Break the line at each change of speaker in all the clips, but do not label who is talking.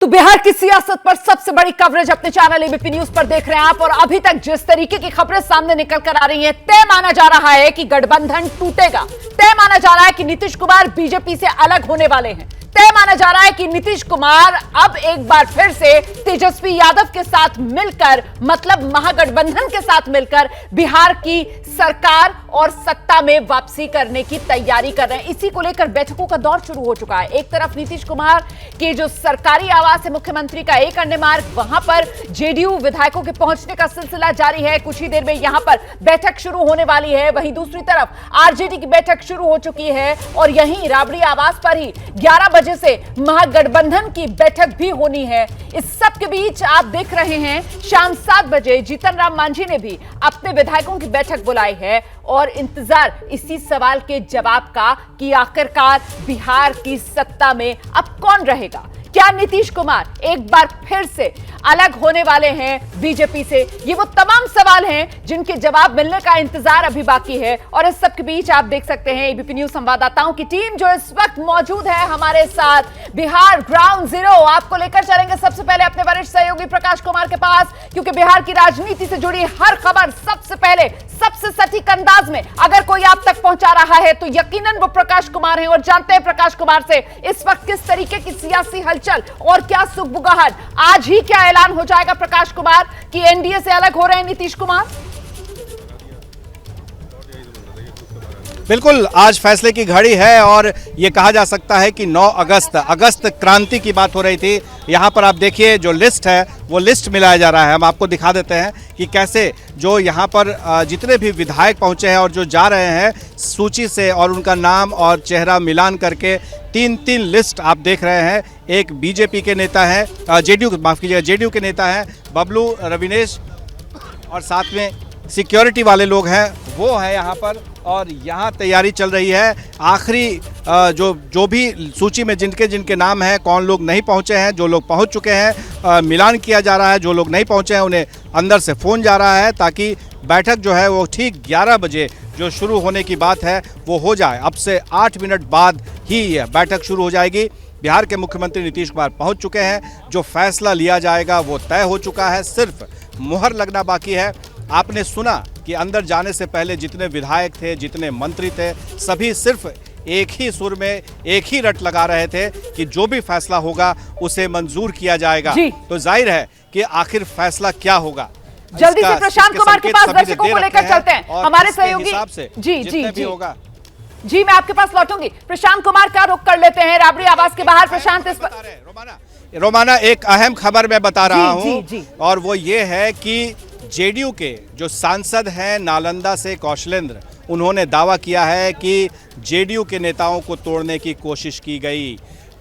तो बिहार की सियासत पर सबसे बड़ी कवरेज अपने चैनल एबीपी न्यूज पर देख रहे हैं आप। और अभी तक जिस तरीके की खबरें सामने निकल कर आ रही हैं, तय माना जा रहा है कि गठबंधन टूटेगा। तय माना जा रहा है कि नीतीश कुमार बीजेपी से अलग होने वाले हैं। तय माना जा रहा है कि नीतीश कुमार अब एक बार फिर से तेजस्वी यादव के साथ मिलकर, मतलब महागठबंधन के साथ मिलकर बिहार की सरकार और सत्ता में वापसी करने की तैयारी कर रहे हैं। इसी को लेकर बैठकों का दौर शुरू हो चुका है। एक तरफ नीतीश कुमार के जो सरकारी आवास है मुख्यमंत्री का एक अन्य मार्ग, वहां पर जेडीयू विधायकों के पहुंचने का सिलसिला जारी है। कुछ ही देर में यहां पर बैठक शुरू होने वाली है। वहीं दूसरी तरफ आरजेडी की बैठक शुरू हो चुकी है और यहीं राबड़ी आवास पर ही 11 बजे से महागठबंधन की बैठक भी होनी है। इस सब के बीच आप देख रहे हैं शाम 7 बजे जीतन राम मांझी ने भी अपने विधायकों की बैठक बुलाई है और इंतजार इसी सवाल के जवाब का कि आखिरकार बिहार की सत्ता में अब कौन रहेगा। क्या नीतीश कुमार एक बार फिर से अलग होने वाले हैं बीजेपी से? ये वो तमाम सवाल हैं जिनके जवाब मिलने का इंतजार अभी बाकी है। और इस सब के बीच आप देख सकते हैं एबीपी न्यूज संवाददाताओं की टीम जो इस वक्त मौजूद है हमारे साथ बिहार ग्राउंड जीरो। आपको लेकर चलेंगे सबसे पहले अपने वरिष्ठ सहयोगी प्रकाश कुमार के पास, क्योंकि बिहार की राजनीति से जुड़ी हर खबर सबसे पहले सबसे सटीक अंदाज में अगर कोई आप तक पहुंचा रहा है तो यकीनन वो प्रकाश कुमार है। और जानते हैं प्रकाश कुमार से इस वक्त किस तरीके की सियासी हलचल और क्या सुगबुगाहट। आज ही क्या ऐलान हो जाएगा प्रकाश कुमार कि एनडीए से अलग हो रहे हैं नीतीश कुमार?
बिल्कुल, आज फैसले की घड़ी है और ये कहा जा सकता है कि 9 अगस्त क्रांति की बात हो रही थी। यहाँ पर आप देखिए जो लिस्ट है वो लिस्ट मिलाया जा रहा है। हम आपको दिखा देते हैं कि कैसे जो यहाँ पर जितने भी विधायक पहुँचे हैं और जो जा रहे हैं सूची से, और उनका नाम और चेहरा मिलान करके 3 लिस्ट आप देख रहे हैं। एक बीजेपी के नेता हैं, जेडीयू के नेता हैं बबलू रविनेश, और साथ में सिक्योरिटी वाले लोग हैं वो है यहाँ पर। और यहाँ तैयारी चल रही है। आखिरी जो भी सूची में जिनके नाम हैं, कौन लोग नहीं पहुँचे हैं, जो लोग पहुँच चुके हैं मिलान किया जा रहा है। जो लोग नहीं पहुँचे हैं उन्हें अंदर से फ़ोन जा रहा है ताकि बैठक जो है वो ठीक 11 बजे जो शुरू होने की बात है वो हो जाए। अब से 8 मिनट बाद ही यह बैठक शुरू हो जाएगी। बिहार के मुख्यमंत्री नीतीश कुमार पहुँच चुके हैं। जो फैसला लिया जाएगा वो तय हो चुका है, सिर्फ मुहर लगना बाकी है। आपने सुना कि अंदर जाने से पहले जितने विधायक थे, जितने मंत्री थे, सभी सिर्फ एक ही सुर में एक ही रट लगा रहे थे कि जो भी फैसला होगा उसे मंजूर किया जाएगा। तो जाहिर है कि आखिर फैसला क्या होगा।
जल्दी से प्रशांत कुमार के पास दर्शकों को लेकर चलते हैं हमारे सहयोगी। जी होगा जी, मैं आपके पास लौटूंगी। प्रशांत कुमार का रुख कर लेते हैं राबड़ी आवास के बाहर। प्रशांत,
रोमाना एक अहम खबर मैं बता रहा हूं और वो ये है कि जेडीयू के जो सांसद हैं नालंदा से कौशलेंद्र, उन्होंने दावा किया है कि जेडीयू के नेताओं को तोड़ने की कोशिश की गई।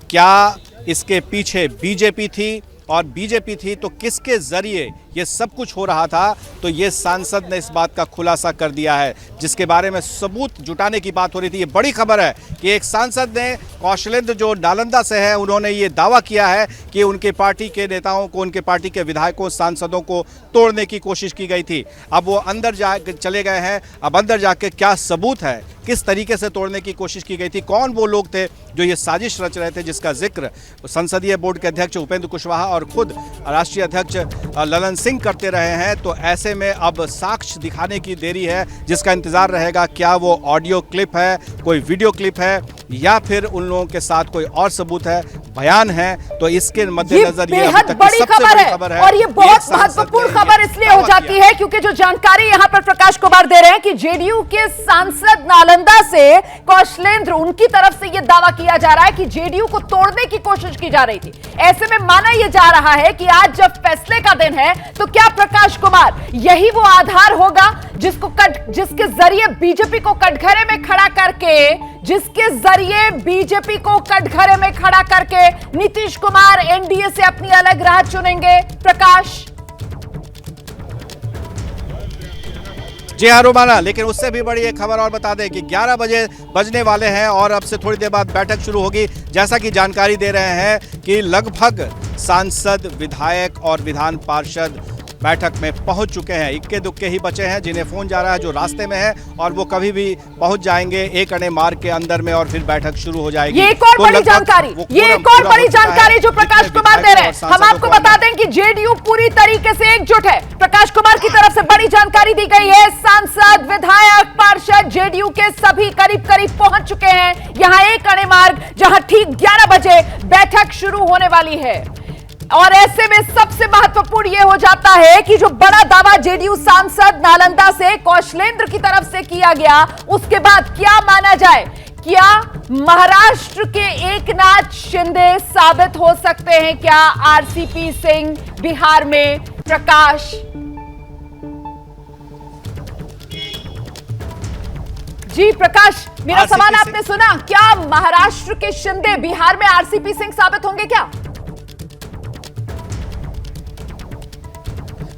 क्या इसके पीछे बीजेपी थी? और बीजेपी थी तो किसके जरिए ये सब कुछ हो रहा था? तो ये सांसद ने इस बात का खुलासा कर दिया है, जिसके बारे में सबूत जुटाने की बात हो रही थी। ये बड़ी खबर है कि एक सांसद ने, कौशलेंद्र जो नालंदा से है, उन्होंने ये दावा किया है कि उनके पार्टी के नेताओं को, उनके पार्टी के विधायकों, सांसदों को तोड़ने की कोशिश की गई थी। अब वो अंदर जा चले गए हैं। अब अंदर जाके क्या सबूत है, किस तरीके से तोड़ने की कोशिश की गई थी, कौन वो लोग थे जो ये साजिश रच रहे थे, जिसका जिक्र संसदीय बोर्ड के अध्यक्ष उपेंद्र कुशवाहा और खुद राष्ट्रीय अध्यक्ष ललन सिंह करते रहे हैं। तो ऐसे में अब साक्ष्य दिखाने की देरी है, जिसका इंतजार रहेगा। क्या वो ऑडियो क्लिप है, कोई वीडियो क्लिप है, या फिर उन लोगों के साथ कोई और सबूत है, बयान है? तो इसके मद्देनजर ये
बेहद बड़ी खबर है। और ये बहुत महत्वपूर्ण खबर इसलिए हो जाती है क्योंकि जो जानकारी यहाँ पर प्रकाश कुमार दे रहे हैं कि जेडीयू के सांसद नालंदा से कौशलेंद्र, उनकी तरफ से ये दावा किया जा रहा है कि जेडीयू को तोड़ने की कोशिश की जा रही थी। ऐसे में माना यह जा रहा है कि आज जब फैसले का दिन है तो क्या प्रकाश कुमार यही वो आधार होगा जिसके जरिए बीजेपी को कटघरे में खड़ा करके नीतीश कुमार एनडीए से अपनी अलग राह चुनेंगे? प्रकाश।
जी हाँ रोमाना, लेकिन उससे भी बड़ी एक खबर और बता दें कि 11 बजे बजने वाले हैं और अब से थोड़ी देर बाद बैठक शुरू होगी। जैसा कि जानकारी दे रहे हैं कि लगभग सांसद, विधायक और विधान पार्षद बैठक में पहुंच चुके हैं। इक्के दुक्के ही बचे हैं जिन्हें फोन जा रहा है, जो रास्ते में है, और वो कभी भी पहुंच जाएंगे एक अणे मार्ग के अंदर में और फिर बैठक शुरू हो जाएगी।
ये एक और बड़ी जानकारी, जो प्रकाश कुमार दे रहे हैं। हम आपको बता दें कि जेडीयू पूरी तरीके से एकजुट है। प्रकाश कुमार की तरफ से बड़ी जानकारी दी गई है। सांसद, विधायक, पार्षद जेडीयू के सभी करीब करीब पहुंच चुके हैं यहां एक अणे मार्ग, जहां ठीक 11 बजे बैठक शुरू होने वाली है। और ऐसे में सबसे महत्वपूर्ण यह हो जाता है कि जो बड़ा दावा जेडीयू सांसद नालंदा से कौशलेंद्र की तरफ से किया गया, उसके बाद क्या माना जाए? क्या महाराष्ट्र के एकनाथ शिंदे साबित हो सकते हैं क्या आरसीपी सिंह बिहार में? प्रकाश जी, प्रकाश, मेरा सवाल आपने सुना। क्या महाराष्ट्र के शिंदे बिहार में आरसीपी सिंह साबित होंगे क्या?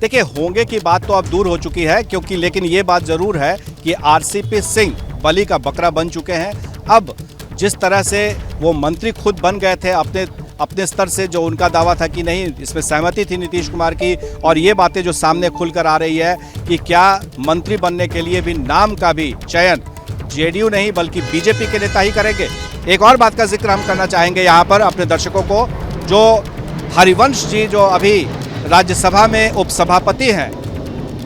देखिए, होंगे की बात तो अब दूर हो चुकी है, क्योंकि लेकिन ये बात जरूर है कि आरसीपी सिंह बलि का बकरा बन चुके हैं। अब जिस तरह से वो मंत्री खुद बन गए थे अपने स्तर से, जो उनका दावा था कि नहीं, इसमें सहमति थी नीतीश कुमार की, और ये बातें जो सामने खुलकर आ रही है कि क्या मंत्री बनने के लिए भी नाम का भी चयन जेडीयू नहीं बल्कि बीजेपी के नेता ही करेंगे। एक और बात का जिक्र हम करना चाहेंगे यहाँ पर अपने दर्शकों को, जो हरिवंश जी जो अभी राज्यसभा में उपसभापति हैं,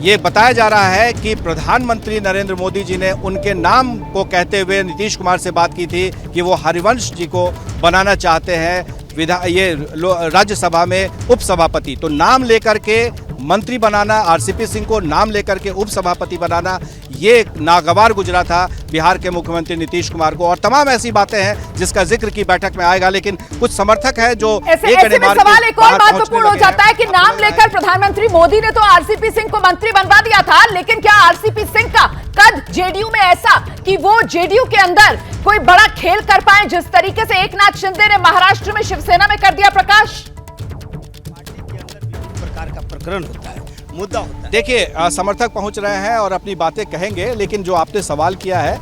ये बताया जा रहा है कि प्रधानमंत्री नरेंद्र मोदी जी ने उनके नाम को कहते हुए नीतीश कुमार से बात की थी कि वो हरिवंश जी को बनाना चाहते हैं राज्यसभा में उपसभापति। तो नाम लेकर के मंत्री बनाना, आरसीपी सिंह को नाम लेकर के उपसभापति बनाना, ये नागवार गुजरा था बिहार के मुख्यमंत्री नीतीश कुमार को। और तमाम ऐसी बातें हैं जिसका जिक्र की बैठक में आएगा, लेकिन कुछ समर्थक है जो
ऐसे सवाल एक और महत्वपूर्ण हो जाता है कि नाम लेकर प्रधानमंत्री मोदी ने तो आरसीपी सिंह को मंत्री बनवा दिया था, लेकिन क्या आरसीपी सिंह का कद जेडीयू में ऐसा कि वो जेडीयू के अंदर कोई बड़ा खेल कर पाए, जिस तरीके से एकनाथ शिंदे ने महाराष्ट्र में शिवसेना में कर दिया? प्रकाश,
पार्टी के अंदर विभिन्न प्रकार का प्रकरण होता है, मुद्दा होता है।
देखिए, समर्थक पहुंच रहे हैं और अपनी बातें कहेंगे, लेकिन जो आपने सवाल किया है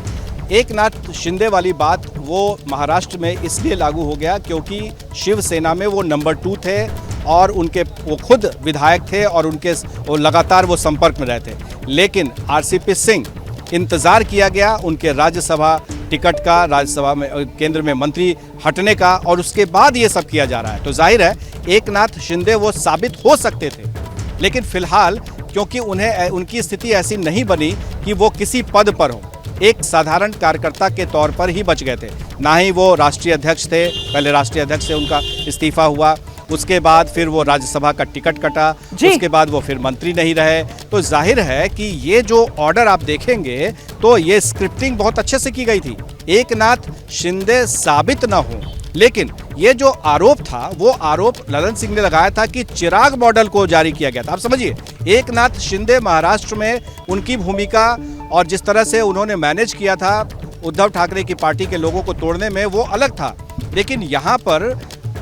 एकनाथ शिंदे वाली बात, वो महाराष्ट्र में इसलिए लागू हो गया क्योंकि शिवसेना में वो नंबर 2 थे और वो खुद विधायक थे और लगातार वो संपर्क में रहते। लेकिन आरसीपी सिंह, इंतजार किया गया उनके राज्यसभा टिकट का, राज्यसभा में केंद्र में मंत्री हटने का, और उसके बाद ये सब किया जा रहा है। तो जाहिर है एकनाथ शिंदे वो साबित हो सकते थे, लेकिन फिलहाल क्योंकि उनकी स्थिति ऐसी नहीं बनी कि वो किसी पद पर हो, एक साधारण कार्यकर्ता के तौर पर ही बच गए थे। ना ही वो राष्ट्रीय अध्यक्ष थे, पहले राष्ट्रीय अध्यक्ष से उनका इस्तीफा हुआ, उसके बाद फिर वो राज्यसभा का टिकट कटा, उसके बाद वो फिर मंत्री नहीं रहे। तो जाहिर है कि ये जो ऑर्डर आप देखेंगे तो ये स्क्रिप्टिंग बहुत अच्छे से की गई थी, एकनाथ शिंदे साबित ना हो। लेकिन ये जो आरोप था, वो आरोप ललन सिंह ने लगाया था कि चिराग मॉडल को जारी किया गया था। आप समझिए, एकनाथ शिंदे महाराष्ट्र में उनकी भूमिका और जिस तरह से उन्होंने मैनेज किया था उद्धव ठाकरे की पार्टी के लोगों को तोड़ने में, वो अलग था। लेकिन यहाँ पर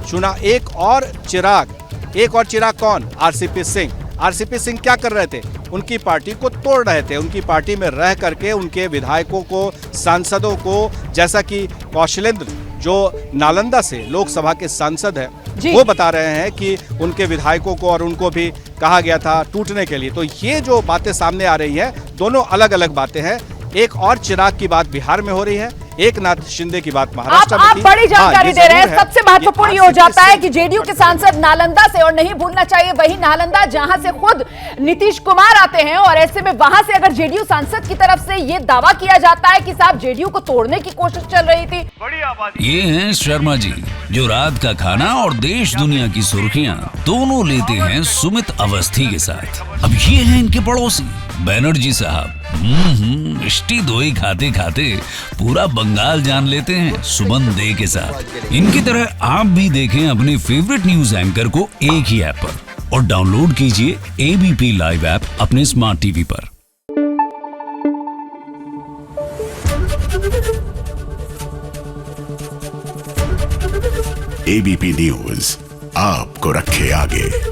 चुना एक और चिराग कौन? आरसीपी सिंह। आरसीपी सिंह क्या कर रहे थे? उनकी पार्टी को तोड़ रहे थे। उनकी पार्टी में रह करके उनके विधायकों को, सांसदों को, जैसा कि कौशलेंद्र जो नालंदा से लोकसभा के सांसद है, वो बता रहे हैं कि उनके विधायकों को और उनको भी कहा गया था टूटने के लिए। तो ये जो बातें सामने आ रही हैं, दोनों अलग अलग बातें हैं। एक और चिराग की बात बिहार में हो रही है, एकनाथ शिंदे की बात महाराष्ट्र में
आप बड़ी जानकारी दे रहे हैं। सबसे महत्वपूर्ण ये हो जाता है कि जेडीयू के सांसद नालंदा से, और नहीं भूलना चाहिए वही नालंदा जहां से खुद नीतीश कुमार आते हैं, और ऐसे में वहां से अगर जेडीयू सांसद की तरफ से ये दावा किया जाता है कि साहब जेडीयू को तोड़ने की कोशिश चल रही थी।
ये हैं शर्मा जी, जो रात का खाना और देश दुनिया की सुर्खियां दोनों लेते हैं सुमित अवस्थी के साथ। अब ये हैं इनके पड़ोसी बनर्जी साहब। मिष्टी दोई खाते खाते पूरा बंगाल जान लेते हैं सुमन दे के साथ। इनकी तरह आप भी देखें अपने फेवरेट न्यूज एंकर को एक ही ऐप पर, और डाउनलोड कीजिए एबीपी लाइव ऐप अपने स्मार्ट टीवी पर।
एबीपी न्यूज आपको रखे आगे।